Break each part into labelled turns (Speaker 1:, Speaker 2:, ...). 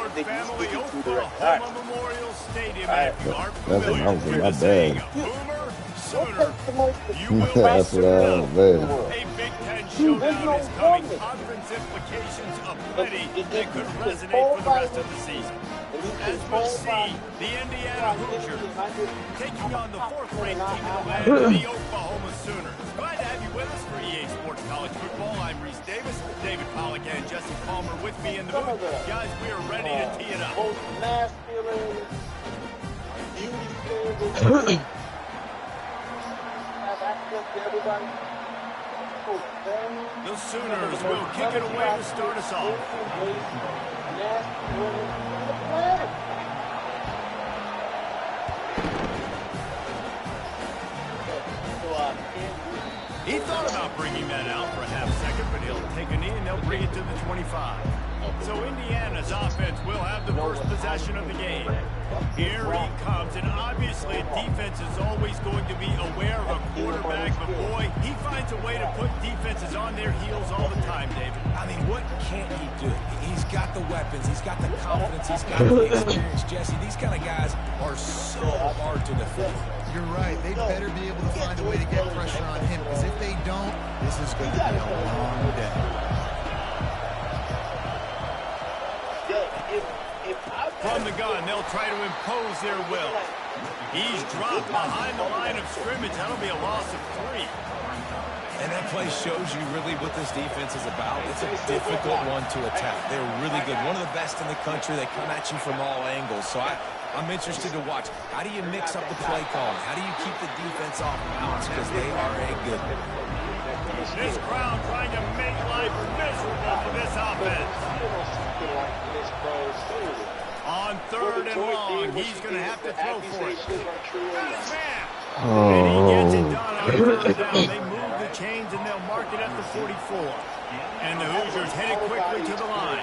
Speaker 1: Sport family, Oklahoma Memorial Stadium. And if you aren't familiar with the saying, Boomer Sooner, you will be soon. A Big Ten showdown is coming. Conference implications aplenty that could resonate for the rest of the season. As we'll see, the Indiana Hoosiers taking on the fourth-ranked team in the land, the Oklahoma Sooners. Glad to have you with us for EA Sports College Football. I'm Reese Davis, David Pollack, and Jesse Palmer with me in the booth. Guys, we are ready to tee it up. The Sooners will kick it away to start us off. He thought about bringing that out for a half second, but he'll take a knee and they'll bring it to the 25. So Indiana's offense will have the first possession of the game. Here he comes, and obviously defense is always going to be aware of a quarterback, but boy, he finds a way to put defenses on their heels all the time, David.
Speaker 2: I mean, what can't he do? He's got the weapons, he's got the confidence, he's got the experience, Jesse. These kind of guys are so hard to defend.
Speaker 3: You're right. They better be able to find a way to get pressure on him, because if they don't, this is going to be a long day.
Speaker 1: From the gun, they'll try to impose their will. He's dropped behind the line of scrimmage. That'll be a loss of 3.
Speaker 2: And that play shows you really what this defense is about. It's a difficult one to attack. They're really good. One of the best in the country. They come at you from all angles. So I'm interested to watch. How do you mix up the play calling? How do you keep the defense off balance? Because they are a good one.
Speaker 1: This crowd trying to make life miserable for this offense. On 3rd and long, he's going to have to throw for it. Got his man. And he gets it done on 3rd down. They move the chains and they'll mark it at the 44. And the Hoosiers headed quickly to the line.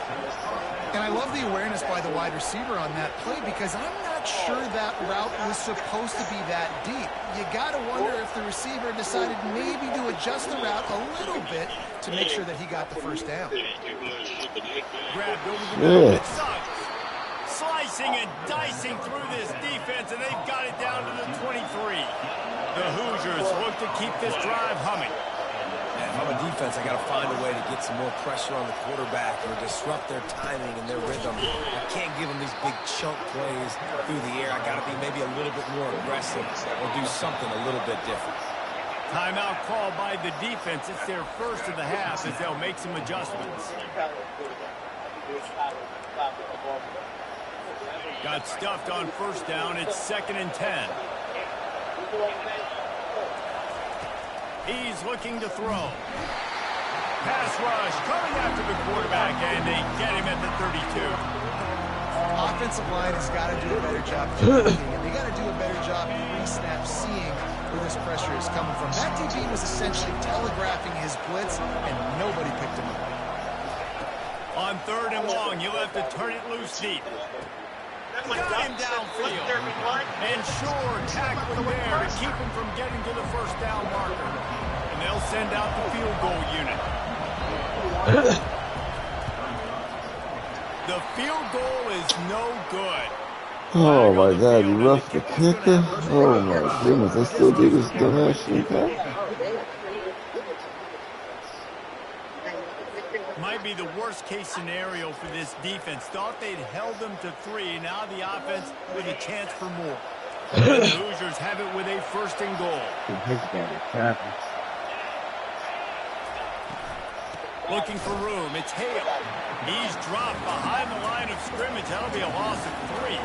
Speaker 3: And I love the awareness by the wide receiver on that play, because I'm not sure that route was supposed to be that deep. You got to wonder if the receiver decided maybe to adjust the route a little bit to make sure that he got the first down.
Speaker 1: Grabbed over the middle. It sucks. Slicing and dicing through this defense, and they've got it down to the 23. The Hoosiers look to keep this drive humming.
Speaker 2: And if I'm a defense, I got to find a way to get some more pressure on the quarterback or disrupt their timing and their rhythm. I can't give them these big chunk plays through the air. I got to be maybe a little bit more aggressive or do something a little bit different.
Speaker 1: Timeout called by the defense. It's their first of the half as they'll make some adjustments. Got stuffed on 1st down. It's 2nd and 10. He's looking to throw. Pass rush coming after the quarterback, and they get him at the 32.
Speaker 3: Offensive line has got to do a better job of and they got to do a better job pre-snap seeing where this pressure is coming from. That DB was essentially telegraphing his blitz, and nobody picked him up.
Speaker 1: On 3rd and long, you'll have to turn it loose deep. Got him downfield. And sure, tackling there to keep him from getting to the 1st down marker. And they'll send out the field goal unit. The field goal is no good.
Speaker 4: Oh my God, you roughed the kicker? Oh my goodness, I still do this dumbass pass.
Speaker 1: Might be the worst case scenario for this defense. Thought they'd held them to 3. Now the offense with a chance for more. The Hoosiers have it with a 1st and goal. Looking for room. It's Hale. He's dropped behind the line of scrimmage. That'll be a loss of 3.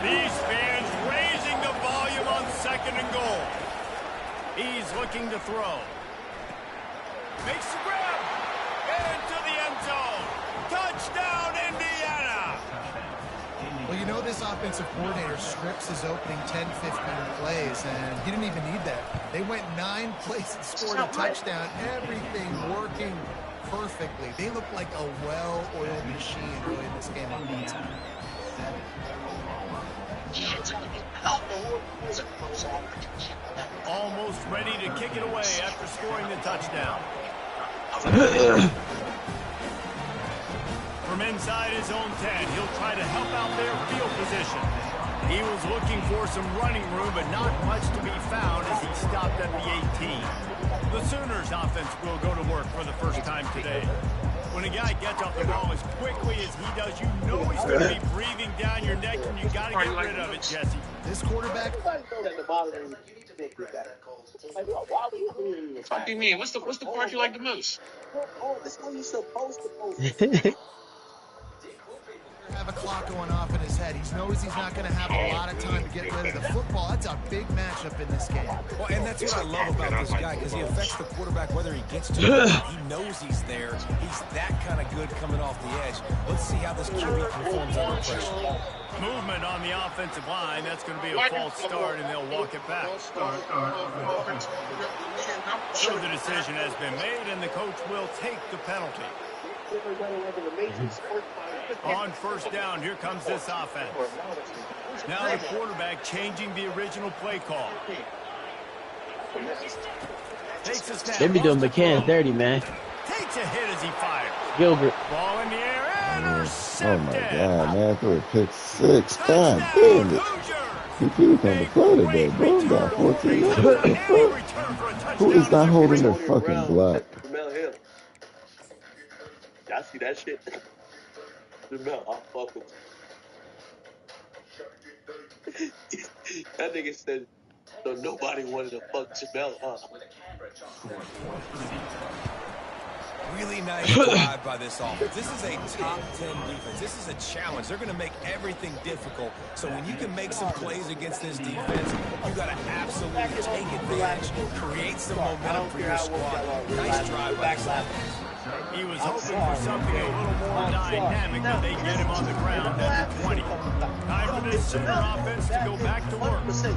Speaker 1: These fans raising the volume on 2nd and goal. He's looking to throw. Makes the grab. Into the end zone. Touchdown, Indiana.
Speaker 3: Well, you know this offensive coordinator scripts his opening 10, 15 plays, and he didn't even need that. They went 9 plays and scored a touchdown. Everything working perfectly. They look like a well-oiled machine early in this game on defense.
Speaker 1: Almost ready to kick it away after scoring the touchdown. From inside his own 10. He'll try to help out their field position. He was looking for some running room, but not much to be found as he stopped at the 18. The Sooners offense will go to work for the first time today. When a guy gets off the ball as quickly as he does, you know he's going to be breathing down your neck, and you got to get rid of it, Jesse.
Speaker 3: This quarterback.
Speaker 5: What do you mean? What's the part you like the most?
Speaker 6: That's how you're supposed to post.
Speaker 3: Have a clock going off in his head. He knows he's not going to have a lot of time to get rid of the football. That's a big matchup in this game.
Speaker 2: Well, and that's what I love about this guy, because he affects the quarterback whether he gets to it. He knows he's there. He's that kind of good coming off the edge. Let's see how this QB performs under pressure.
Speaker 1: Movement on the offensive line. That's going to be a false start, and they'll walk it back. So the decision has been made, and the coach will take the penalty. On first down, here comes this offense. Now the quarterback changing the original play call. Takes a snap.
Speaker 7: They be doing McCann 30, man.
Speaker 1: Takes a hit as he fires.
Speaker 7: Gilbert.
Speaker 1: Ball in the air.
Speaker 4: Oh my God, man! Threw a pick 6. God damn it! He was on the play today, bro. Got 14. What the fuck? Who is not holding their fucking block?
Speaker 6: Y'all see that shit? I'll fuck with you. That nigga said, so nobody wanted to fuck Jamel, huh?
Speaker 2: Really nice drive by this offense. This is a top 10 defense. This is a challenge. They're going to make everything difficult. So when you can make some plays against this defense, you got to absolutely take advantage, create some momentum for your squad. Nice drive by this offense.
Speaker 1: He was hoping for something a little more dynamic, but they get him on the ground at the 20. Time for this Sooner offense to go back to work. To say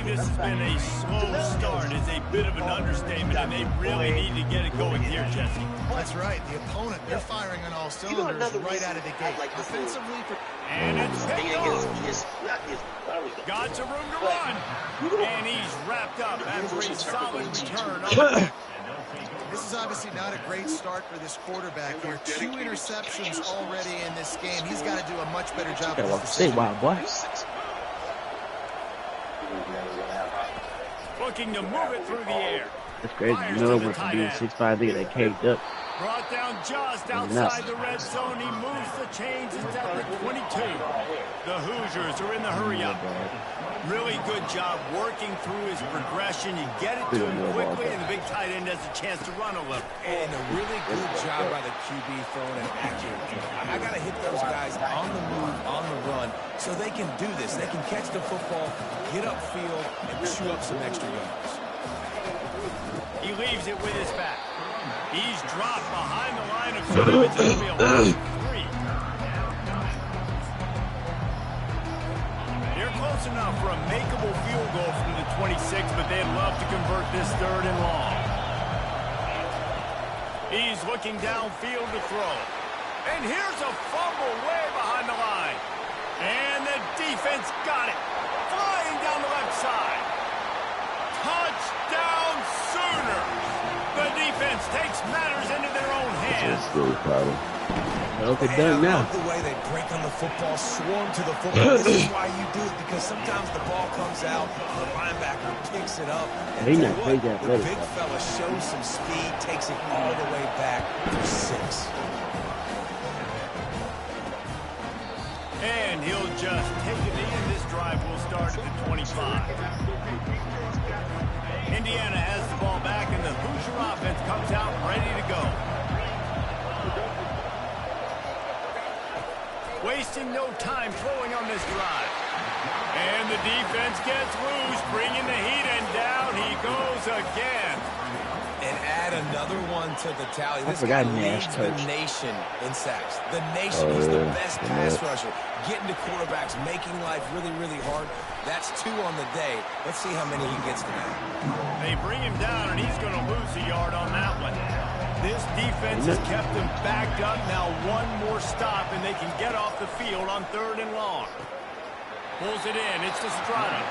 Speaker 1: this has been a slow start is a bit of an understatement, and they really need to get it going here, Jesse.
Speaker 3: That's right. The opponent, they're firing on all cylinders right out of the gate. Offensively,
Speaker 1: and it's picked off. Got some room to run. And he's wrapped up after a solid return on the pick.
Speaker 3: This is obviously not a great start for this quarterback here. 2 interceptions already in this game. He's got to do a much better job.
Speaker 7: Stay wild, boy.
Speaker 1: Looking to move it through the air.
Speaker 7: That's crazy. You know what to do. 6'5", they caked up.
Speaker 1: Brought down just outside the red zone. He moves the chains. It's at the 22. The Hoosiers are in the hurry-up. Really good job working through his progression. You get it to him quickly, and the big tight end has a chance to run a little.
Speaker 2: And a really good job by the QB throwing it accurately. I got to hit those guys on the move, on the run, so they can do this. They can catch the football, get upfield, and chew up some extra yards.
Speaker 1: He leaves it with his back. He's dropped behind the line of scrimmage. It'll be a loss of 3. They're close enough for a makeable field goal from the 26, but they'd love to convert this 3rd and long. He's looking downfield to throw. And here's a fumble way behind the line. And the defense got it. Flying down the left side. Touchdown Sooners. The defense takes matters into their own hands.
Speaker 7: Well, they're done now.
Speaker 2: I love the way they break on the football, swarm to the football. This is why you do it, because sometimes the ball comes out, the linebacker picks it up, and
Speaker 7: He's not crazy
Speaker 2: the
Speaker 7: athletic.
Speaker 2: big fella shows some speed, takes it all the way back for 6.
Speaker 1: And he'll just take a knee, and this drive will start at the 25. Indiana has the ball back, and the Hoosier offense comes out ready to go. Wasting no time throwing on this drive. And the defense gets loose, bringing the heat, and down he goes again.
Speaker 2: And add another one to the tally. This
Speaker 7: forgot
Speaker 2: guy
Speaker 7: Nash
Speaker 2: leads the
Speaker 7: coach.
Speaker 2: nation in sacks. The nation. He's the best pass rusher. Getting to quarterbacks, making life really, really hard. That's 2 on the day. Let's see how many he gets tonight.
Speaker 1: They bring him down, and he's going to lose a yard on that one. This defense has kept him backed up. Now 1 more stop, and they can get off the field on 3rd and long. Pulls it in. It's to Strada.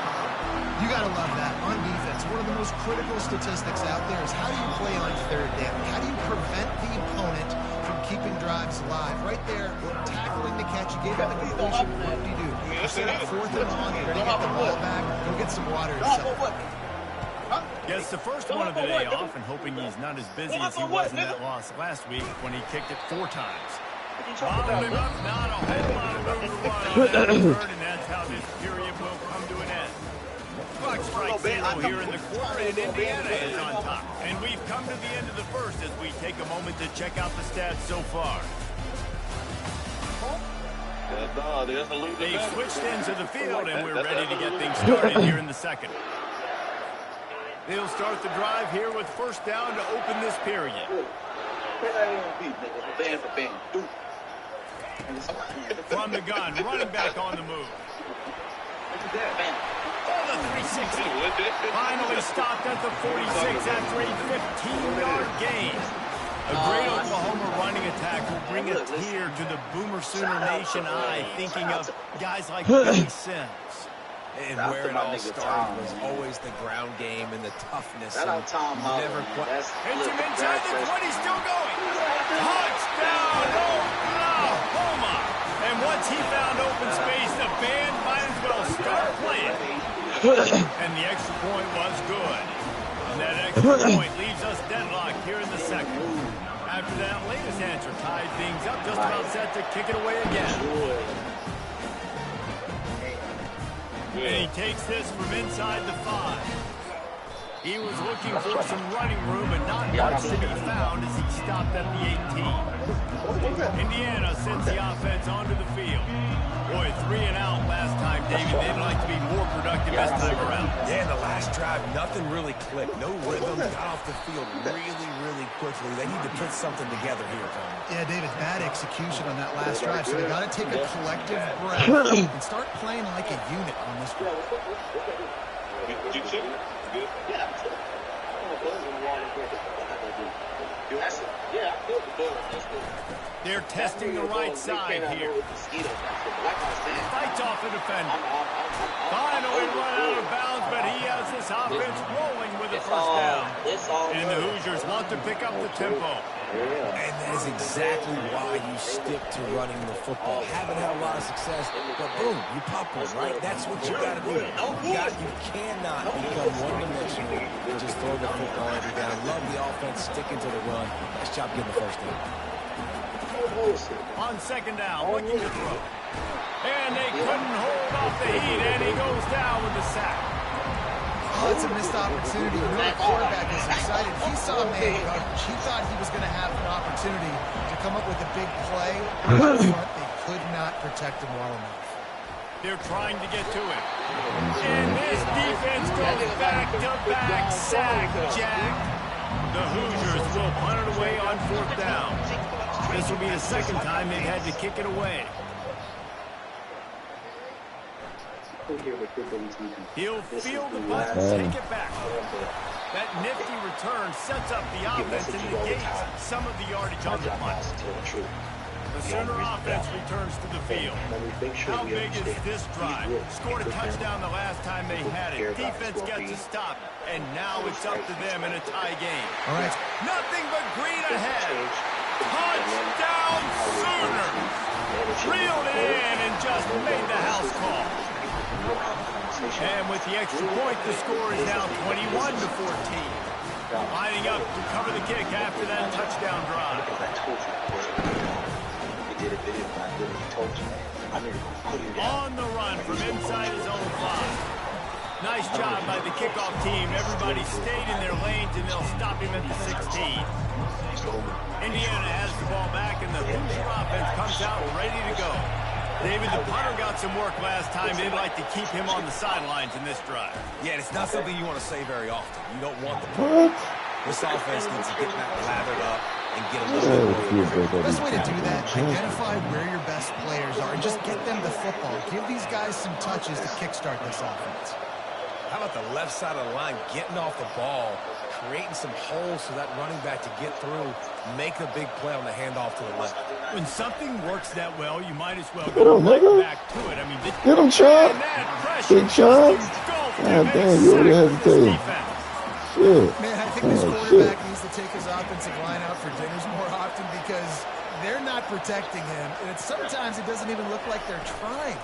Speaker 3: you got to love that on defense. One of the most critical statistics out there is how do you play on 3rd down? How do you prevent the opponent from keeping drives alive. Right there, tackling the catch. You gave him the completion. What did he do? You set up 4th and long. You're going to get the ball back. Go get some water yourself.
Speaker 1: Gets the first one of the day off and hoping he's not as busy as he was in that loss last week when he kicked it 4 times. Following him up, not a whole lot of room to run on that return, and that's how this period will come to an end. Clock strikes 0 here in the quarter, and Indiana is on top. And we've come to the end of the first as we take a moment to check out the stats so far. They've switched into the field, and we're ready to get things started here in the second. They'll start the drive here with first down to open this period. From the gun, running back on the move. Oh, the 360. Finally stopped at the 46 after a 15-yard gain. A great Oklahoma running attack will bring a tear to the Boomer Sooner Nation eye, thinking of guys like Billy Sims.
Speaker 2: And where it all started was always the ground game and the toughness. And never quite.
Speaker 1: Hits him inside the 20, still going. Touchdown, Oklahoma! And once he found open space, the band might as well start playing. And the extra point was good. And that extra point leaves us deadlocked here in the second. After that latest answer tied things up, just about set to kick it away again. And he takes this from inside the 5. He was looking for some running room and not much to be found as he stopped at the 18. Indiana sends the offense onto the field. Boy, 3 and out last time, David. They'd like to be more productive this time around.
Speaker 2: Yeah, in the last drive, nothing really clicked. No rhythm. Got off the field really quickly. They need to put something together here, Tony.
Speaker 3: Yeah, David, bad execution on that last drive. So they got to take a collective breath and start playing like a unit on this drive.
Speaker 1: They're testing the right side here. Fights off the defender. Finally run out of bounds, but he has this offense rolling with a first down. And the Hoosiers want to pick up the tempo.
Speaker 2: And that is exactly why you stick to running the football. Haven't had a lot of success, but boom, you pop one, right? That's what you got to do. You cannot become one-dimensional and just throw the football every down. Love the offense, sticking to the run. Nice job getting the first down.
Speaker 1: On second down, looking to throw. And they couldn't hold off the heat, and he goes down with the sack.
Speaker 3: Oh, it's a missed opportunity. You know, the quarterback is excited. He saw man coverage. He thought he was going to have an opportunity to come up with a big play. They could not protect him well enough.
Speaker 1: They're trying to get to it. And this defense goes back-to-back sack, Jack. The Hoosiers will punt it away on fourth down. This will be the second time they've had to kick it away. He'll field the punt and take it back. That nifty return sets up the offense and negates some of the yardage on the punt. The Sooner offense returns to the field. How big is this drive? Scored a touchdown the last time they had it. Defense gets a stop, and now it's up to them in a tie game.
Speaker 3: All right.
Speaker 1: Nothing but green ahead. Touchdown Sooner! Reeled it in and just made the house call. And with the extra point, the score is now 21-14. Lining up to cover the kick after that touchdown drive. On the run from inside his own 5. Nice job by the kickoff team. Everybody stayed in their lanes, and they'll stop him at the 16. Indiana has the ball back, and the Hoosier offense comes out ready to go. David, the punter got some work last time. They'd like to keep him on the sidelines in this drive.
Speaker 2: Yeah, it's not something you want to say very often. You don't want the punter. This offense needs to get that lathered up and get a little bit more.
Speaker 3: The best way to do that, identify where your best players are and just get them the football. Give these guys some touches to kickstart this offense.
Speaker 2: How about the left side of the line, getting off the ball, creating some holes for that running back to get through, make a big play on the handoff to the left.
Speaker 1: When something works that well, you might as well go right back to it. I mean,
Speaker 4: get him, Chad. Big Chad. God damn, you already hesitated. Shit.
Speaker 3: Man, I think this quarterback needs to take his offensive line out for dinners more often because They're not protecting him, and sometimes it doesn't even look like they're trying.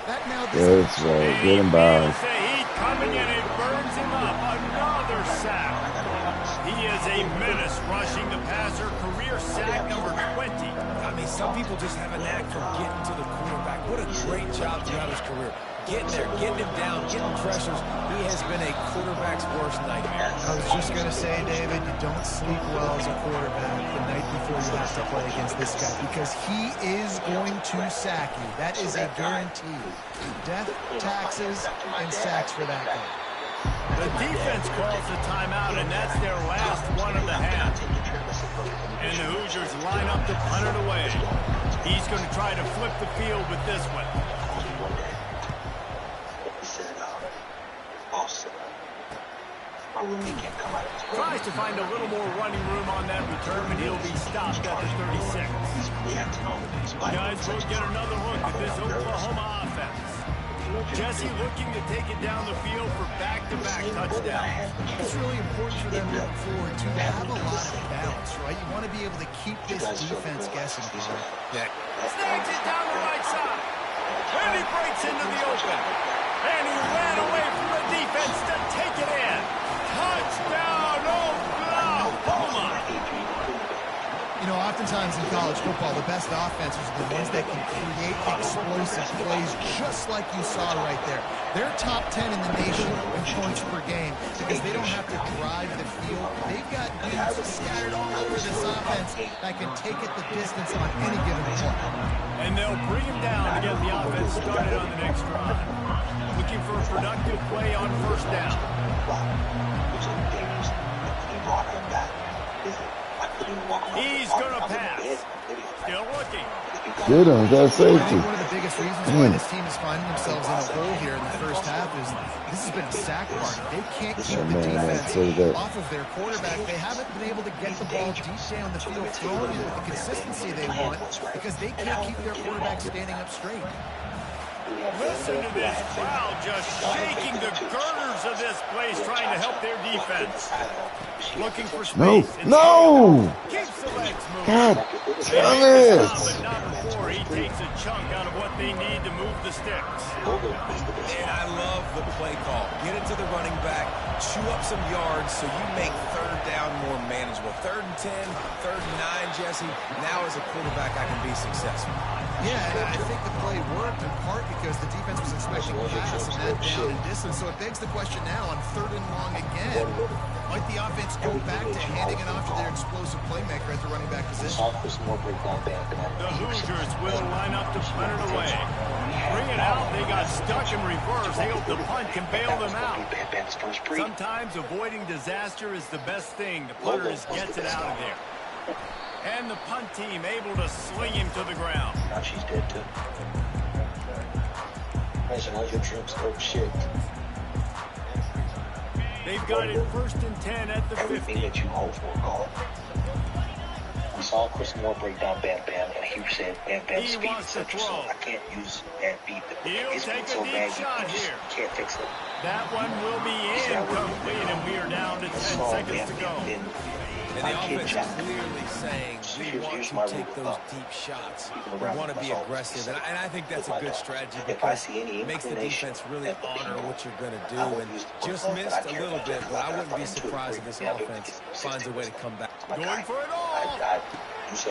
Speaker 3: That now.
Speaker 4: That's right. Get him by.
Speaker 1: Heat coming in and burns him up. Another sack. He is a menace rushing the passer. Career sack number 20.
Speaker 2: I mean, some people just have a knack for getting to the quarterback. What a great job throughout his career. Getting there, getting him down, getting pressures. He has been a quarterback's worst nightmare.
Speaker 3: I was just going to say, David, you don't sleep well as a quarterback the night before you have to play against this guy because he is going to sack you. That is a guarantee. Death, taxes, and sacks for that guy.
Speaker 1: The defense calls the timeout, and that's their last one of the half. And the Hoosiers line up to punt it away. He's going to try to flip the field with this one. Tries to find a little more running room on that return, but he'll be stopped at the 36. Guys, we'll get another look at this Oklahoma offense. Jesse looking to take it down the field for back-to-back touchdowns.
Speaker 3: It's really important for them moving forward to have a lot of balance, right? You want to be able to keep this defense guessing.
Speaker 1: Snags it down the right side. And he breaks into the open. And he ran away from the defense to take it in. Touchdown, Oklahoma!
Speaker 3: You know, oftentimes in college football, the best offenses are the ones that can create explosive plays just like you saw right there. They're top 10 in the nation in points per game because they don't have to drive the field. They've got dudes scattered all over this offense that can take it the distance on any given play.
Speaker 1: And they'll bring him down to get the offense started on the next drive. Looking for a productive play on first down. He's going to pass. Still looking.
Speaker 4: Get him. That's safety.
Speaker 3: I think one of the biggest reasons why this team is finding themselves in a hole here in the first half is this has been a sack party. They can't keep the defense off of their quarterback. They haven't been able to get the ball deep down the field, throwing it with the consistency they want because they can't keep their quarterback standing up straight.
Speaker 1: Listen to this crowd just shaking the girders of this place, trying to help their defense. Looking for space.
Speaker 4: No!
Speaker 1: Keeps the legs moving.
Speaker 4: God damn it!
Speaker 1: But not before he takes a chunk out of what they need to move the sticks.
Speaker 2: And I love the play call. Get it to the running back, chew up some yards so you make third down more manageable. 3rd and 10, 3rd and 9, Jesse. Now as a quarterback, I can be successful.
Speaker 3: Yeah, and I think the play worked in part because the defense was expecting a pass and that down and distance. So it begs the question now on 3rd and long again. Might the offense go back to handing it off to their explosive playmaker at the running back position?
Speaker 1: The Hoosiers will line up to punt it away. Bring it out. They got stuck in reverse. They hope the punt can bail them out. Sometimes avoiding disaster is the best thing. The punter just gets it out of there. And the punt team able to sling him to the ground.
Speaker 6: Now she's dead too. Imagine all your trips. Oh shit.
Speaker 1: They've got it 1st and 10 at the 50.
Speaker 6: Everything that you hope for, God. We saw Chris Moore break down Bam Bam, and he said Bam Bam speed, etc. So I can't use that beat. It's been so bad, you just can't fix it.
Speaker 1: That one will be incomplete, and we are down to 10 seconds to go.
Speaker 2: And the offense is clearly saying we want to take those deep shots. We want to be aggressive. And I think that's a good strategy because it makes the defense really honor what you're going to do. And just missed a little bit, but I wouldn't be surprised if this offense finds a way to come back.
Speaker 1: Going for it all. Pass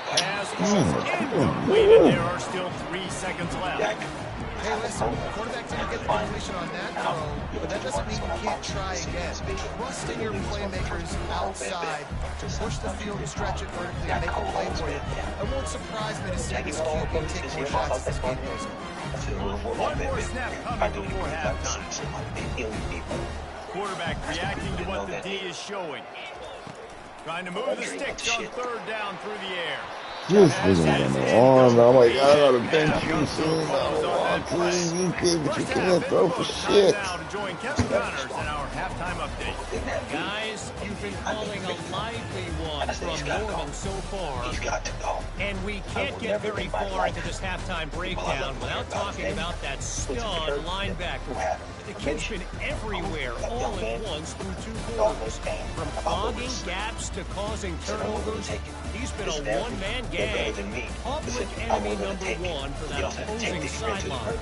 Speaker 6: Pass
Speaker 1: incomplete, and there are still 3 seconds left.
Speaker 3: Hey, listen, the quarterback didn't get the completion on that throw, but that doesn't mean you can't try again. Trust in your playmakers outside to push the field and stretch it vertically and make a play for you. It won't surprise me to see this QB take more shots as this game goes on.
Speaker 1: One more snap coming before halftime. Quarterback reacting to what the D is showing. Trying to move the sticks on 3rd down through the air.
Speaker 4: Just looking at the arm. I'm like, I gotta bench you soon. Please, you kid, but you can't throw for shit.
Speaker 1: Now to join Kevin Connors in our halftime update. Guys, you
Speaker 8: been calling a lively one from Norman so far.
Speaker 6: He's got to go.
Speaker 8: And we can't get very far into this halftime breakdown without talking about that stud linebacker. The kid's been everywhere all at once through 2 quarters. From clogging gaps to causing turnovers, he's been a one-man gang. Public enemy #1 for that opposing sideline.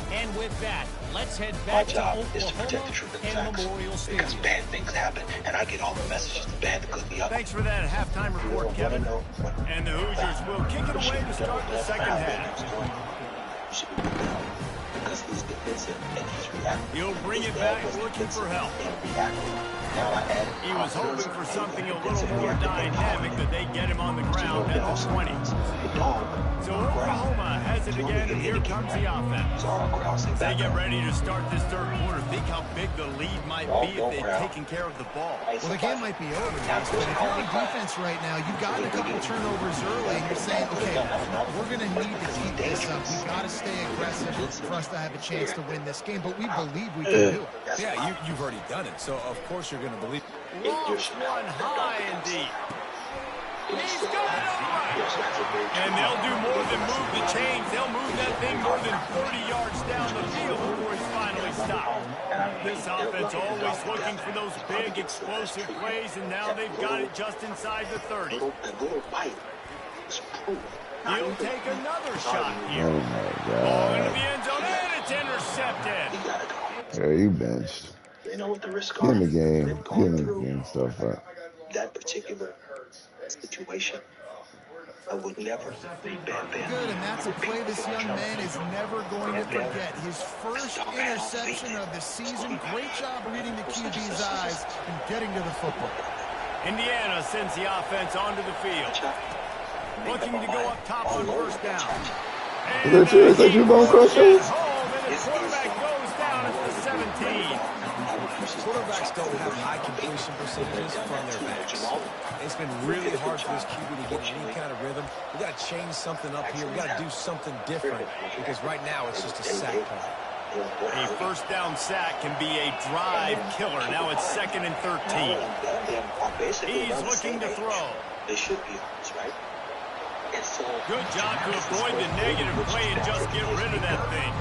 Speaker 8: And with that, let's head back to Oklahoma and Memorial Stadium.
Speaker 6: Because bad things happen, and I get all the messages, the bad, the good, the ugly.
Speaker 1: Thanks for that halftime report, Kevin. And the Hoosiers will kick it away to start the second half.
Speaker 6: Because he's defensive and he's reactive.
Speaker 1: He'll bring it back looking for help. He was hoping for something a little more dynamic, that they get him on the ground at the 20. So Oklahoma has it again, and here comes the offense. They get ready to start this third quarter. Think how big the lead might be if they'd taken care of the ball.
Speaker 3: Well, the game might be over, guys, but if you're on defense right now, you've gotten a couple turnovers early, and you're saying, okay, we're going to need to keep this up. We've got to stay aggressive for us to have a chance to win this game, but we believe we can do it.
Speaker 2: Yeah, you've already done it, so of course you're going to believe.
Speaker 1: Launch one high and deep. He's got it all right. And they'll do more than move the chains. They'll move that thing more than 30 yards down the field before he's finally stopped. This offense always looking for those big, explosive plays, and now they've got it just inside the 30. He'll take another shot here.
Speaker 4: Oh my
Speaker 1: Ball into
Speaker 4: God.
Speaker 1: the end zone, and it's intercepted.
Speaker 4: Yeah, you benched.
Speaker 6: They know what the risk
Speaker 4: Get in the
Speaker 6: are.
Speaker 4: game.
Speaker 6: They've
Speaker 4: Get
Speaker 6: gone
Speaker 4: in the
Speaker 6: through
Speaker 4: game stuff up.
Speaker 6: that particular situation. I would never be bad.
Speaker 3: Good, and that's a play this young man is never going to forget. His first interception of the season. Great job reading the QB's eyes and getting to the football.
Speaker 1: Indiana sends the offense onto the field. Looking to go up top on first down.
Speaker 4: Is that you? Is that you, Bone Crusher?
Speaker 1: And the quarterback goes down at the 17.
Speaker 2: Quarterbacks don't have high completion percentages from their backs. It's been really hard for this QB to get any kind of rhythm. We got to change something up here. We got to do something different because right now it's just a sack play.
Speaker 1: A first down sack can be a drive killer. Now it's 2nd and 13. He's looking to throw.
Speaker 6: They should be on this, right?
Speaker 1: Good job to avoid the negative play and just get rid of that thing.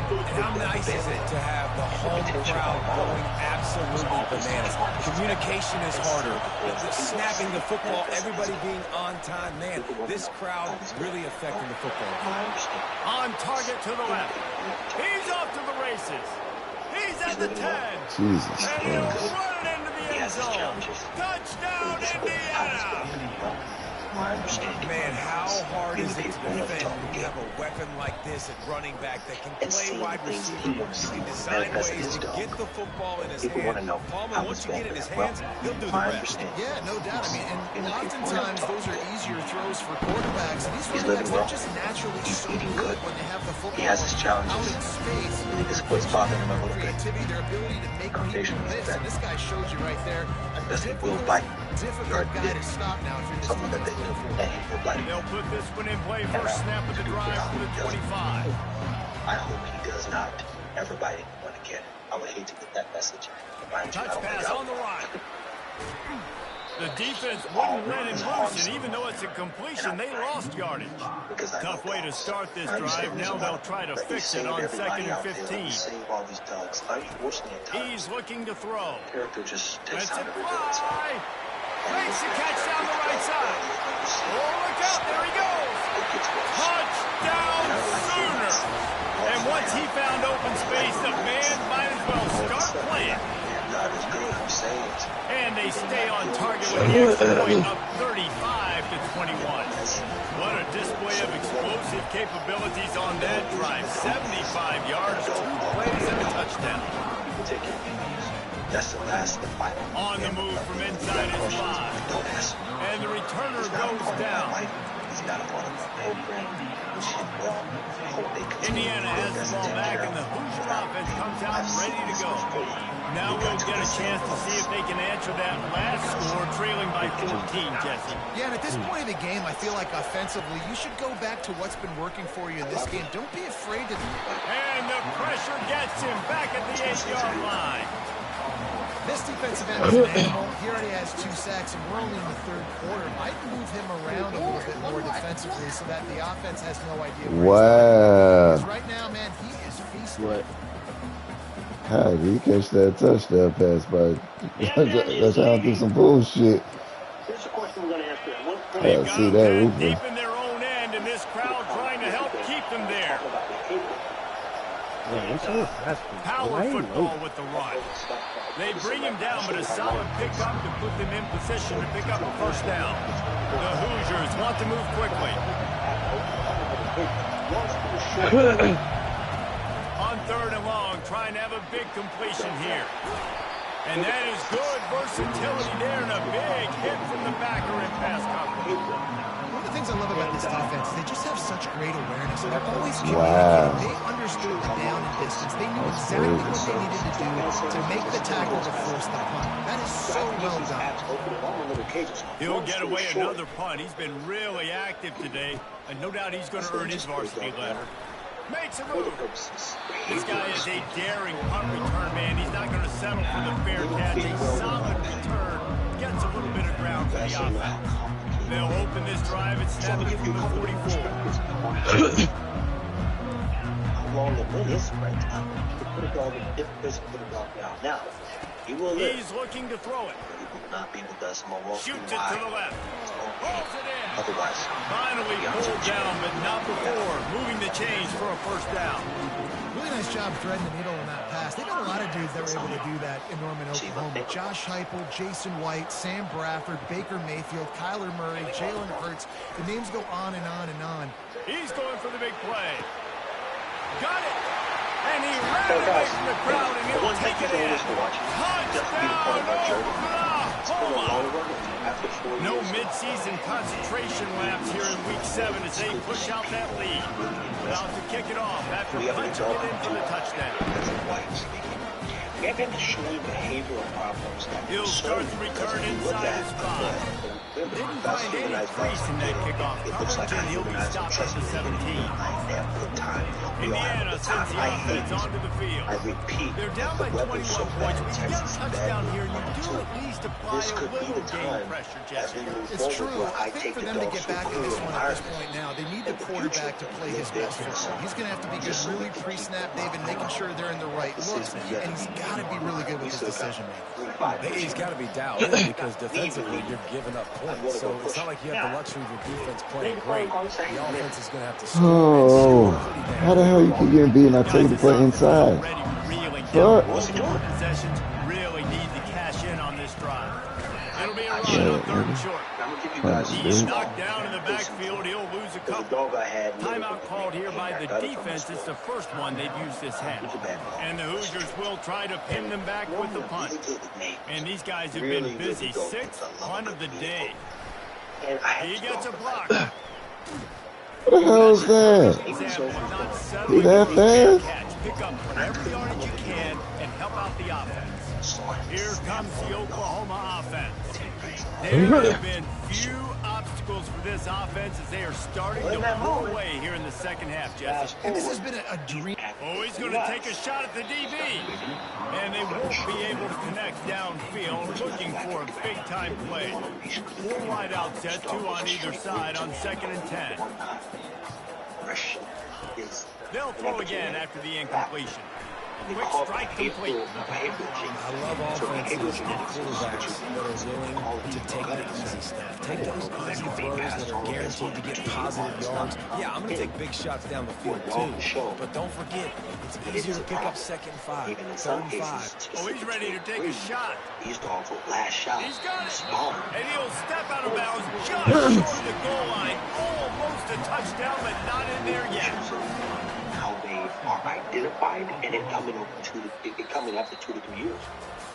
Speaker 2: And how nice is it to have the home crowd going absolutely bananas? Communication is harder. Snapping the football, everybody being on time. Man, this crowd really affecting the football.
Speaker 1: On target to the left. He's off to the races. He's at the 10.
Speaker 4: Jesus
Speaker 1: And he'll
Speaker 4: Christ.
Speaker 1: run it into the end zone. Touchdown, Indiana!
Speaker 2: Man, how hard is it to defend when you have a weapon like this at running back that can play wide receiver? He can design ways to get the football in his hand. Palmer, once you get it in his hands, he'll do the rest.
Speaker 3: Yeah, no doubt. I mean, and oftentimes those are easier throws for quarterbacks. And these running backs, they're just naturally so good when they have the football
Speaker 6: He has his challenges.
Speaker 3: out in space.
Speaker 6: This is what's bothering him a little bit.
Speaker 3: Creativity, their ability to make people miss. And this guy shows you right there.
Speaker 6: Doesn't will bite.
Speaker 3: Difficult guy to stop now if you're this
Speaker 6: Something that they do. And he will bite.
Speaker 1: They'll put this one in play. First snap of the drive for the 25.
Speaker 6: I hope he does not ever bite anyone again. I would hate to get that message.
Speaker 1: Touch pass on the right. The defense wouldn't let him loose, and even though it's a completion, they lost yardage. Tough way to start this drive. Now they'll try to fix it on 2nd and 15. He's looking to throw. That's it. Fly. Makes the catch down the right side. Oh, look out. There he goes. Touchdown, Sooner. And once he found open space, the man might as well start playing. And they stay on target with the extra point up 35-21. What a display of explosive capabilities on that drive. 75 yards, 2 plays, and a touchdown.
Speaker 6: That's the last of the fight.
Speaker 1: On the move from inside his 5. And the returner goes down.
Speaker 6: He's not a part of the program.
Speaker 1: Indiana has the ball back, and the Hoosier offense comes out ready to go. Now we'll get a chance to see if they can answer that last score, trailing by 14, Jesse.
Speaker 3: Yeah, and at this point of the game, I feel like offensively, you should go back to what's been working for you in this game. Don't be afraid to...
Speaker 1: And the pressure gets him back at the 8-yard line.
Speaker 3: This defensive end is an animal. He already has 2 sacks, and we're only in the 3rd quarter. Might move him around a little bit more defensively so that the offense has no idea where he's going. Because right now, man, he is feasting.
Speaker 4: How did he catch that touchdown pass by trying to do some bullshit?
Speaker 6: Here's the question we're going to ask you.
Speaker 4: I see that replay.
Speaker 1: Deep in their own end, and this crowd trying to help keep them there. Power football with the run. They bring him down, but a solid pickup to put them in position to pick up a first down. The Hoosiers want to move quickly. On 3rd and long, trying to have a big completion here. And that is good versatility there, and a big hit from the backer in pass coverage.
Speaker 3: One of the things I love about this defense, they just have such great awareness. They're always communicating. They understood the down and distance. They knew exactly what they needed to do to make the tackle to force the punt. That is so well done.
Speaker 1: He'll get away another punt. He's been really active today, and no doubt he's going to earn his varsity letter. Makes a move. This guy is a daring punt return, man. He's not going to settle for the fair catch. A solid return. Gets a little bit of ground for the offense. They'll open this drive and snap it from the 44.
Speaker 6: How long the win is right now. Put it all in different put it all down. Now, he will live.
Speaker 1: He's looking to throw it.
Speaker 6: He will not be with us.
Speaker 1: Shoots it to the left. Pulls it in.
Speaker 6: Otherwise,
Speaker 1: finally pulled down, but not before. Moving the chains for a first down.
Speaker 3: Really nice job threading the needle on that pass. They've got a lot of dudes that were able to do that in Norman, Oklahoma. Josh Heupel, Jason White, Sam Bradford, Baker Mayfield, Kyler Murray, Jalen Hurts. The names go on and on and on.
Speaker 1: He's going for the big play. Got it. And he ran away from the crowd, and he'll take it in. Touchdown, Oklahoma. No midseason concentration laps here in Week 7 as they push out that lead. About to kick it off after punching it in for the touchdown.
Speaker 6: We have been showing behavioral problems.
Speaker 1: He'll start the return inside his 5. Didn't find any crease in that kickoff coverage, and he'll be stopped at the 17. Indiana sends the offense onto the field. They're down by 21 points. When you get a touchdown here, you do at least apply a little game pressure, Jesse.
Speaker 3: It's true. I think for them to get back in this one at this point now, they need the quarterback to play his best football. He's going to have to be good really pre-snap, David, making sure they're in the right looks, and he's got to be really good with his decision-making.
Speaker 2: He's got to be doubted because defensively you're giving up points. So it's not like you have the luxury of your defense playing great. The offense is going to have to score.
Speaker 4: Oh, how the hell you keep getting beat and I tell you to play inside? Fuck.
Speaker 1: Possessions really need to cash in on this drive. It'll be a run on 3rd and short. He's knocked down in the backfield. He'll lose a couple. Timeout called here by the defense. It's the first one they've used this half. And the Hoosiers will try to pin them back with the punt. And these guys have been busy. 6th punt of the day. He gets a block.
Speaker 4: What the hell is that? He that fast?
Speaker 1: Pick up whatever yardage you can and help out the offense. Here comes the Oklahoma offense. There have been few obstacles for this offense as they are starting to pull away here in the second half, Jesse.
Speaker 3: And this has been a dream.
Speaker 1: Oh, he's going to take a shot at the DB. And they won't be able to connect downfield, looking for a big-time play. 4 wide out set, 2 on either side on 2nd and 10. They'll throw again after the incompletion. Quick strike complete.
Speaker 2: I love offenses and quarterbacks that are willing to take the easy stuff. Take those easy throws that are guaranteed to get positive yards. Yeah, I'm going to take big shots down the field too. But don't forget, it's easier to pick up 2nd and 5, 3rd and 5.
Speaker 1: Oh, he's ready to take a shot.
Speaker 6: He's going for last shot.
Speaker 1: He's got it. And he'll step out of bounds just short of the goal line. Almost a touchdown, but not in there yet.
Speaker 6: How they are identified and then coming after 2 to 3 years.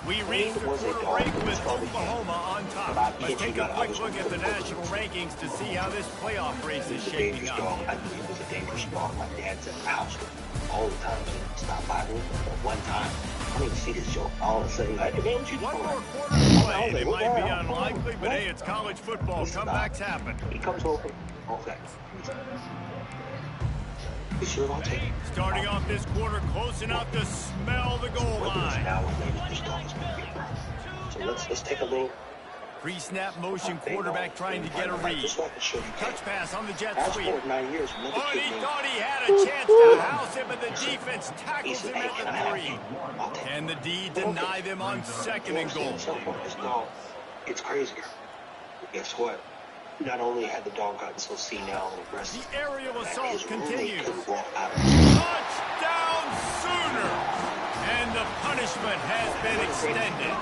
Speaker 1: We reach the quarter break with Oklahoma on top. Let's take a quick look at the national rankings to see how this playoff race is shaping up.
Speaker 6: I knew he was a dangerous dog. My dad's in the house all the time. He stopped by me one time. I didn't see this joke. All of a sudden, like, hey, man, what you doing?
Speaker 1: One more quarter to play. It might be unlikely, but hey, it's college football. Comebacks happen.
Speaker 6: He comes over. Okay.
Speaker 1: Starting off this quarter close enough to smell the goal line.
Speaker 6: So let's take a little
Speaker 1: Pre-snap motion quarterback trying to get a read. Touch pass on the jet sweep.
Speaker 6: for 9 years.
Speaker 1: Oh, and he thought he had a chance to house him, but the defense tackles him at the 3. And the D deny them on 2nd and goal.
Speaker 6: It's crazier. Guess what? Not only had the dog gotten so senile and aggressive,
Speaker 1: The aerial assault continues.
Speaker 6: Touchdown
Speaker 1: Touchdown Sooner! And the punishment has been extended.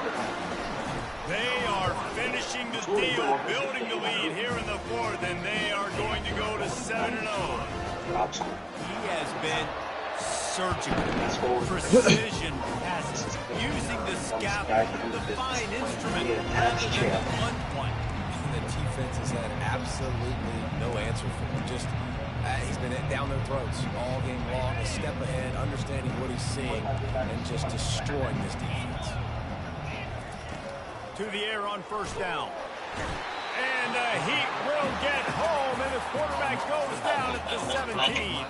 Speaker 1: They are finishing the deal, building the lead here in the 4th, and they are going to go to 7-0. He has been surgical, precision passes, using the scaffold, the fine instrument, rather than the blunt one.
Speaker 2: The defense has had absolutely no answer for him. Just, he's been down their throats all game long, a step ahead, understanding what he's seeing, and just destroying this defense.
Speaker 1: To the air on 1st down. And he will get home, and the quarterback goes down at the 17.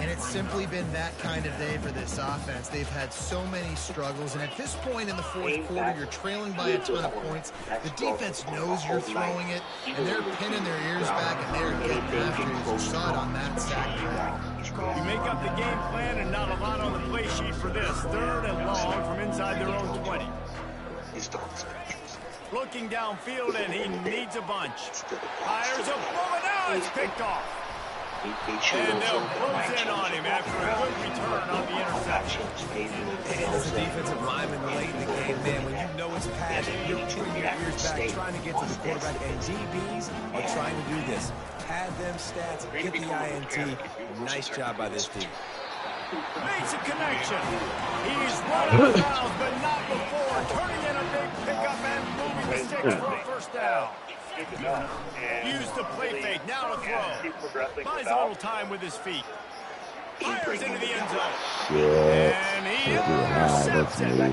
Speaker 3: And it's simply been that kind of day for this offense. They've had so many struggles, and at this point in the 4th quarter, you're trailing by a ton of points. The defense knows you're throwing it, and they're pinning their ears back, and they're getting after you. You saw it on that sack drive.
Speaker 1: You make up the game plan, and not a lot on the play sheet for this. 3rd and long from inside their own 20. Looking downfield, and he needs a bunch. Fires a bullet. Now it's picked off. And they'll close in on him after a good return on the interception.
Speaker 2: And as a defensive lineman late in the game, man, when you know it's pass, you're putting your ears back, trying to get to the quarterback, and DBs are trying to do this. Pad them stats, get the INT. Nice job by this team.
Speaker 1: Makes a connection. He's run out of bounds, but not before. Turning in a big pickup and moving the sticks for a 1st down. Use the play fake, now to throw. Buys a little time with his feet. Fires into the end zone. And he intercepts it.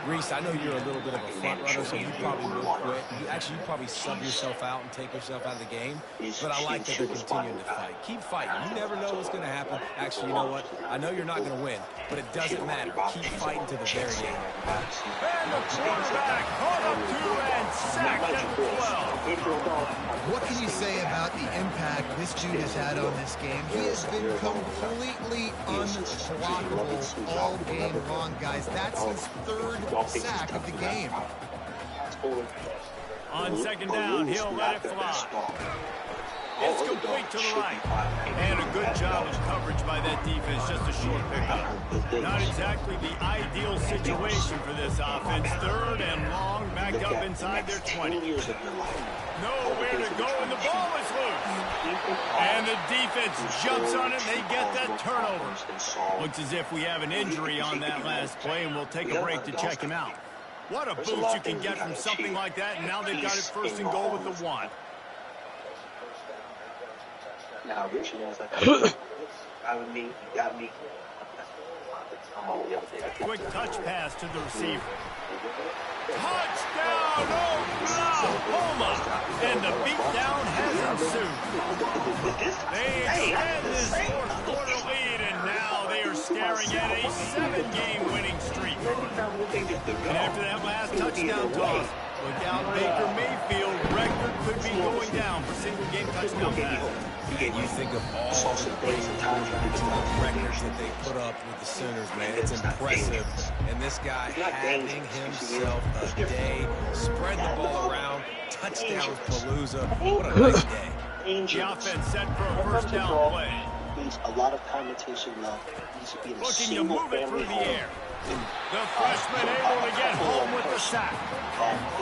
Speaker 2: Reese, I know you're a little bit of a front runner, so you probably will quit. You probably sub yourself out and take yourself out of the game. But I like that they're continuing to fight. Keep fighting. You never know what's going to happen. Actually, you know what? I know you're not going to win, but it doesn't matter. Keep fighting to the very end.
Speaker 1: And the quarterback caught up to and sacked at the 12.
Speaker 3: What can you say about the impact this dude has had on this game? He has been completely unblockable all game long, guys. That's his 3rd sack of the game.
Speaker 1: On 2nd down, he'll let it fly. It's complete to the right. And a good job of coverage by that defense, just a short pickup. Not exactly the ideal situation for this offense. 3rd and long, backed up inside their 20. Nowhere to go, and the ball is loose. And the defense jumps on it, and they get that turnover. Looks as if we have an injury on that last play, and we'll take a break to check him out. What a boost you can get from something like that, and now they've got it 1st and goal with the 1.
Speaker 6: Now, Richard was like, me, got me.
Speaker 1: Quick touch pass to the receiver. Touchdown, Oklahoma! And the beatdown has ensued. They extend this 4th quarter lead, and now they are staring at a 7-game winning streak. And after that last touchdown toss, look out, Baker Mayfield record could be going down for single-game touchdown pass.
Speaker 2: And you think of all the great quarterbacks and the records that they put up with the Sooners, man. It's impressive. And this guy having himself a day, spread the ball around, touchdowns Palooza. What a nice day.
Speaker 1: The offense set for a 1st down play.
Speaker 6: A lot of commentation love.
Speaker 1: Looking to move it through the air. The freshman able to get home with the sack.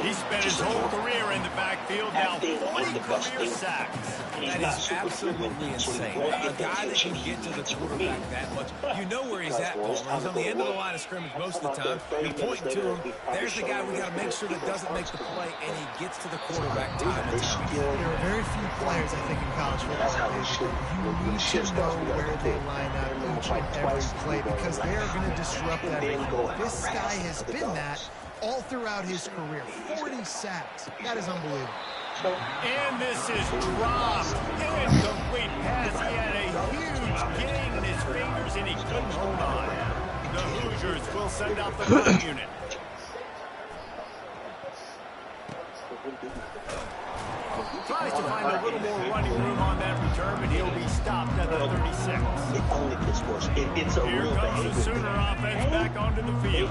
Speaker 1: He spent his whole career in the backfield, now 3 career sacks.
Speaker 2: That is absolutely insane. A guy that can get to the quarterback that much. You know where he's at, Paul. He's on the end of the line of scrimmage most of the time. You're pointing to him. There's the guy we got to make sure that doesn't make the play, and he gets to the quarterback time and time again.
Speaker 3: There are very few players, I think, in college football, David, you need to know where they line up each and every play because they are going to disrupt that. This guy has been that all throughout his career. 40 sacks. That is unbelievable.
Speaker 1: And this is dropped. Incomplete pass. He had a huge hold on. The Hoosiers will send out the punt unit. Tries to find a little more running room on that return, but he'll be stopped at the 36.
Speaker 6: It only gets worse. It's a
Speaker 1: Here
Speaker 6: real
Speaker 1: comes the
Speaker 6: behavior
Speaker 1: Sooner offense back onto the field.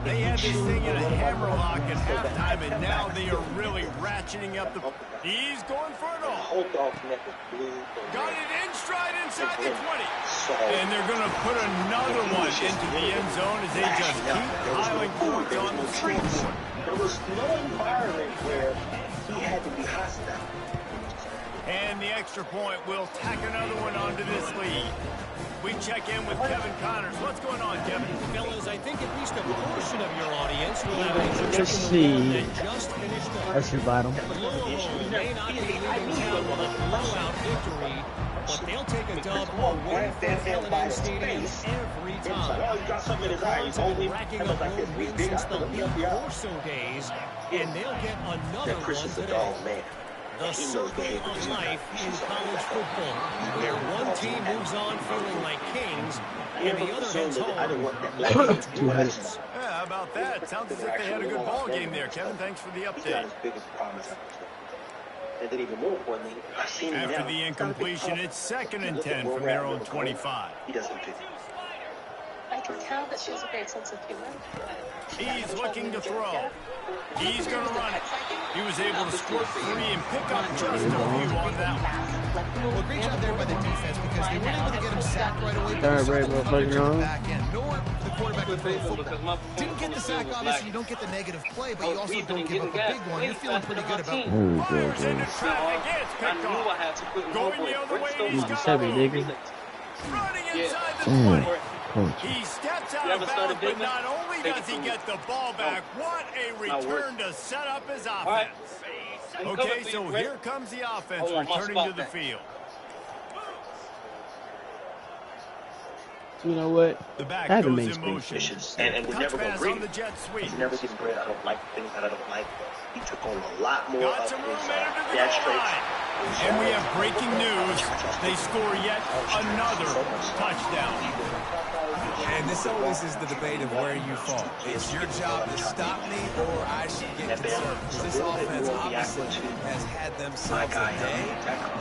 Speaker 1: They had this thing in a hammerlock at halftime, and now they are really ratcheting up the... He's going for it all. Got it in stride inside the 20. And they're going to put another one into the end zone as they just keep piling points on the scoreboard.
Speaker 6: There was no environment where he had to be hostile.
Speaker 1: And the extra point will tack another one onto this lead. We check in with Kevin Connors. What's going on, Kevin?
Speaker 8: Fellas, I think at least a portion of your audience will have interest
Speaker 7: Let's
Speaker 8: in the
Speaker 7: see.
Speaker 8: one that just finished up.
Speaker 7: That's your bottom.
Speaker 8: Louisville may not be leaving town with a blowout victory, but they'll take a dub away from L&M Stadium every time. The Cards have been racking up road wins since the Lee Corso days, and they'll get another one today. The circle of life in college football, where one team moves on feeling like kings, and the other heads home like
Speaker 7: 200.
Speaker 1: Yeah, how about that? Sounds as if they had a good ball game there, Kevin. Thanks for the update. After the incompletion, it's 2nd and 10 from their own 25.
Speaker 6: He doesn't pick.
Speaker 9: I can tell that she has a great sense of humor.
Speaker 1: He's looking to throw. He's going to run it. He was able to squirt free and pick up just a few on that one.
Speaker 3: Well, great job there by the defense because they weren't able to get him sacked right away.
Speaker 7: All right, right, motherfucker, on.
Speaker 3: Back end. Nor the quarterback could throw football. Didn't get the sack, obviously. You don't get the negative play, but you also don't give up a big one. You're feeling pretty good about it.
Speaker 1: Fires into traffic. It's picked off. Going the other way, he's got
Speaker 7: Seven,
Speaker 1: it.
Speaker 7: nigga.
Speaker 1: Running inside the 20. He steps out of bounds, but not only does he get the ball back, what a return to set up his offense. Okay, so here comes the offense returning to the field.
Speaker 7: You know what?
Speaker 1: The back
Speaker 7: That
Speaker 1: goes
Speaker 7: makes
Speaker 1: in
Speaker 7: me
Speaker 1: motion.
Speaker 6: And we're
Speaker 1: Touch
Speaker 6: never going
Speaker 1: pass
Speaker 6: to
Speaker 1: on
Speaker 6: read
Speaker 1: the
Speaker 6: it.
Speaker 1: jet sweep.
Speaker 6: He's never getting great. I don't like things that I don't like. He took on a lot more
Speaker 1: Got
Speaker 6: of
Speaker 1: some
Speaker 6: his
Speaker 1: room into the
Speaker 6: dad
Speaker 1: goal
Speaker 6: traits.
Speaker 1: line. And we have breaking news. They score yet another touchdown.
Speaker 2: And this always is the debate of where you fall. It's your job to stop me or I should get concerned. Because this offense obviously has had themselves a day.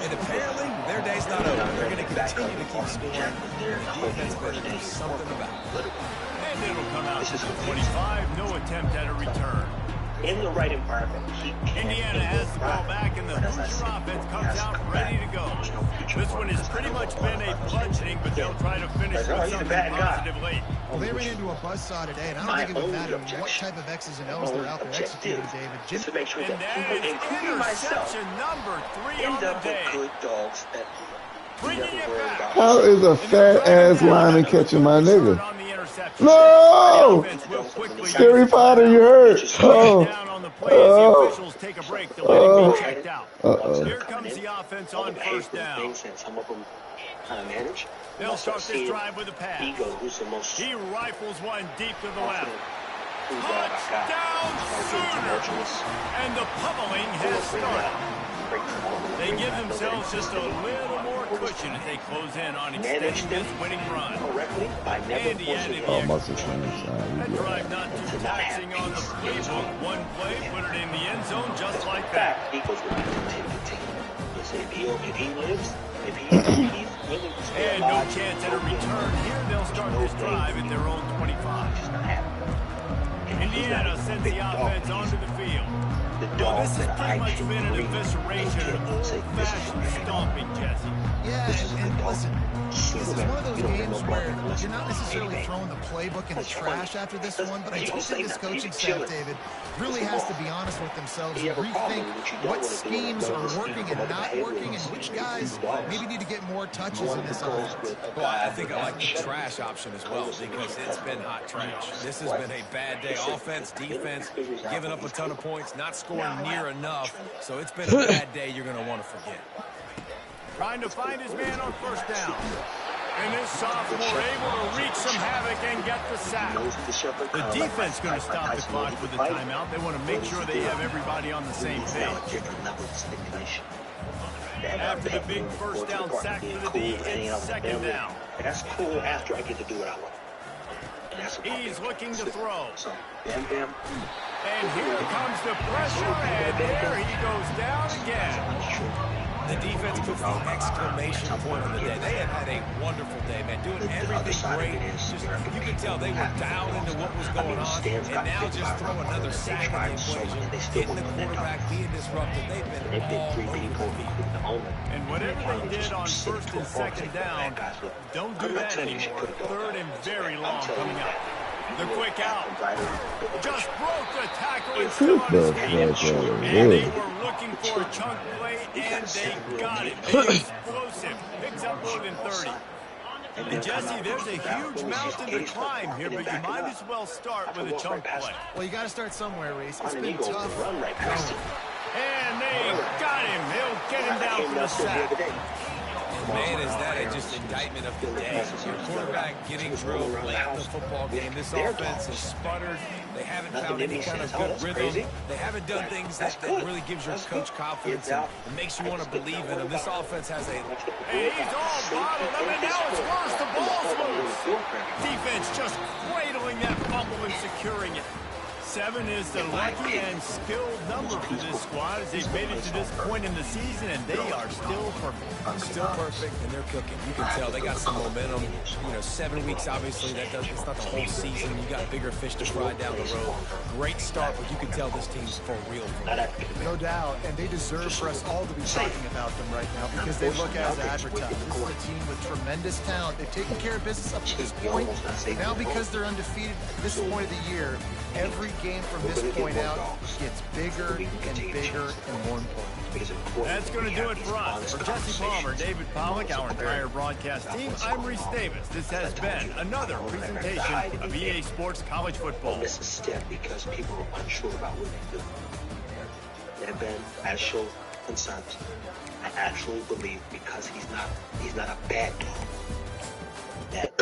Speaker 2: And apparently their day's not over. They're going to continue to keep scoring. The defense better do something about it.
Speaker 1: And it'll come out to the 25. No attempt at a return.
Speaker 6: In the right environment, he can.
Speaker 1: Indiana has the ball back, and the Hoosier offense comes out ready to go. This one has pretty much been a bludgeoning, but they'll try to finish with something positive late.
Speaker 3: Well, they ran into a buzzsaw today, and I don't think it would matter what type of X's and O's they're out there executing, David.
Speaker 6: Just to make sure
Speaker 1: And
Speaker 6: that
Speaker 1: that
Speaker 6: people,
Speaker 1: is
Speaker 6: including myself,
Speaker 1: interception number 3 on
Speaker 6: end
Speaker 1: the
Speaker 6: up
Speaker 1: day.
Speaker 6: with good dogs that
Speaker 1: Bringing it back.
Speaker 4: How is a fat ass lineman catching my nigga?
Speaker 1: On the interception.
Speaker 4: No!
Speaker 1: The offense will quickly
Speaker 4: Scary
Speaker 1: use
Speaker 4: Potter, you hurt.
Speaker 1: it down on the play as the officials take a break to let him be checked out.
Speaker 4: Uh-oh.
Speaker 1: Here comes the offense on first down.
Speaker 6: Some of them kind of manage.
Speaker 1: They'll start this drive with a pass.
Speaker 6: Ego, who's the most
Speaker 1: He rifles one deep to the left.
Speaker 6: confident.
Speaker 1: Touchdown Sooners! And the pummeling has started. They give themselves just a little more cushion as they close in on extending this winning run.
Speaker 6: Correctly by never
Speaker 1: Andy
Speaker 6: forcing
Speaker 1: added
Speaker 6: it.
Speaker 1: the
Speaker 4: Oh,
Speaker 1: extra
Speaker 4: muscle
Speaker 1: point.
Speaker 4: change.
Speaker 1: That drive not too taxing on the playbook. One play, put it in the end zone just like that.
Speaker 6: Eagles will continue. If he lives, if he's willing to stay
Speaker 1: And no
Speaker 6: alive,
Speaker 1: chance at a return here. They'll start this drive at their own 25.
Speaker 6: it's not happening.
Speaker 1: Indiana sends the offense onto the field.
Speaker 6: The
Speaker 1: Well,
Speaker 6: dog
Speaker 1: this has
Speaker 6: that
Speaker 1: pretty
Speaker 6: I
Speaker 1: much
Speaker 6: can
Speaker 1: been an
Speaker 6: breathe.
Speaker 1: evisceration, an old-fashioned stomping, Jesse.
Speaker 3: Yeah, and listen, this is one of those games where you're not necessarily throwing the playbook in the trash after this one, but I do think this coaching staff, David, really has to be honest with themselves and rethink what schemes are working and not working and which guys maybe need to get more touches in this offense.
Speaker 2: Well, I think I like the trash option as well because it's been hot trash. This has been a bad day. Offense, defense, giving up a ton of points, not scoring near enough. So it's been a bad day you're going to want to forget.
Speaker 1: Trying to find his man on first down. And this sophomore able to wreak some havoc and get the sack. The defense going to stop the clock with the timeout. They want to make sure they have everybody on the same page. After the big first down sack for the D, it's second down.
Speaker 6: That's cool after I get to do what I want. And that's
Speaker 1: He's looking to throw.
Speaker 6: So, bam, bam.
Speaker 1: And here comes the pressure, and there he goes down again.
Speaker 2: The defense puts the exclamation point on the day. They have had a wonderful day, man. Doing everything great. Just, you can tell they were down into what was going on, and now just throw another sack in the equation, hitting the quarterback, being disruptive. They've been all over the field.
Speaker 1: And whatever they did on first and second down, don't do that anymore. Third and very long coming up. The quick out. Just broke the tackle and still on his feet. And they were looking for a chunk play, and they got it. Explosive. Picks up more than 30. And Jesse, there's a huge mountain to climb here, but you might as well start with a chunk play.
Speaker 3: Well, you got to start somewhere, Reese. It's been tough.
Speaker 1: And they got him. He'll get him down for the sack.
Speaker 2: Man, is that just indictment of the day. Your quarterback getting drilled late in the football game. This offense has sputtered. They haven't found any kind of good rhythm. They haven't done things that really gives your coach confidence and makes you want to believe in them. This offense has a...
Speaker 1: And he's all bottled up, and now it's worse. The ball's loose. Defense just cradling that fumble and securing it. 7 is the lucky and skilled number for this squad as they've made it to this point in the season, and they are still perfect.
Speaker 2: Still perfect, and they're cooking. You can tell they got some momentum. 7 weeks, obviously, it's not the whole season. You got bigger fish to fry down the road. Great start, but you can tell this team's for real.
Speaker 3: No doubt, and they deserve for us all to be talking about them right now because they look as advertised. This is a team with tremendous talent. They've taken care of business up to this point. Now, because they're undefeated at this point of the year, every game from this point out gets bigger and bigger and more important.
Speaker 1: That's going to do it for us. For Jesse Palmer, David Pollack, our entire broadcast team, I'm Reese Davis. This has been another presentation of EA Sports College Football.
Speaker 6: Miss a step because people are unsure about what they do. There have been actual concerns. I actually believe because he's not a bad dog. That